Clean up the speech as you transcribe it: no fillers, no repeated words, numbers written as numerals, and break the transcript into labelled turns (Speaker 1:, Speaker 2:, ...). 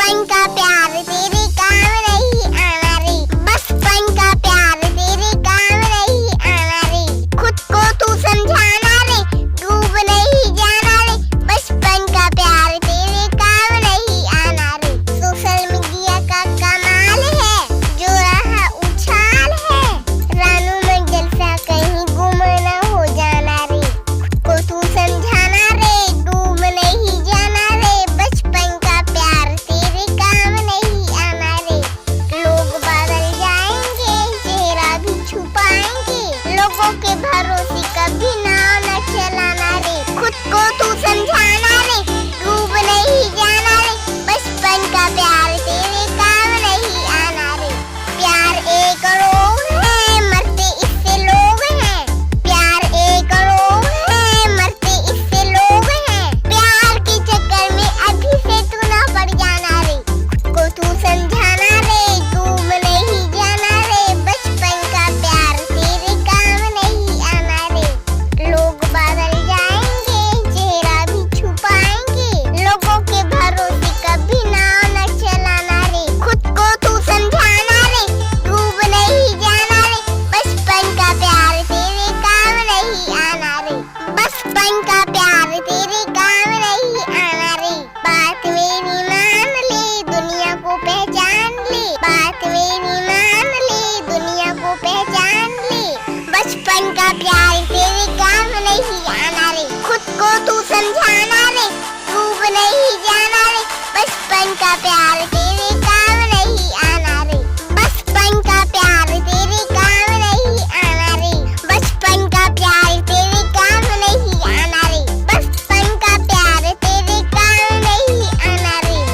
Speaker 1: बचपन का प्यार तेरे काम नहीं आना रे, बचपन का प्यार तेरे काम नहीं आना रे। खुद को तू समझाना रे, डूब नहीं जाना रे, बचपन का प्यार तेरे काम नहीं आना रे। सोशल मीडिया का कमाल है, जो रहा उछाल है, रानू मंडल सा कहीं गुम न हो जाना रे। खुद को तू समझाना रे, डूब नहीं जाना रे, बचपन का प्यार तेरे काम नहीं आना रे। लोग बदल जाएंगे, चेहरा भी छुपाएंगे, लोगों के भरोसे कभी नाव न चलाना रे। खुद को तू समझाना रे, डूब नहीं जाना रे, बचपन का प्यार तेरे काम नहीं आना रे। प्यार एक रोग है, मरते इससे लोग हैं, प्यार एक रोग है, मरते इससे लोग हैं। प्यार के चक्कर में अभी से तू ना पड़ जाना रे। खुद को तू समझाना रे, डूब नहीं जाना रे, बचपन का प्यार तेरे काम नहीं आना रे। लोग बदल जाएंगे, चेहरा भी छुपाएंगे, लोगों के भरोसे कभी नाव न चलाना रे। खुद को तू समझाना रे, डूब नहीं जाना रे, बचपन का प्यार तेरे काम नहीं आना रे, बचपन का प्यार तेरे काम नहीं आना रे। बात मेरी मान ले, दुनिया को पहचान ले, बात मेरी मान ले, दुनिया को पहचान ले, बचपन का प्यार तेरे काम नहीं आना रे। खुद को तू समझाना रे, डूब नहीं जाना रे, बचपन का प्यार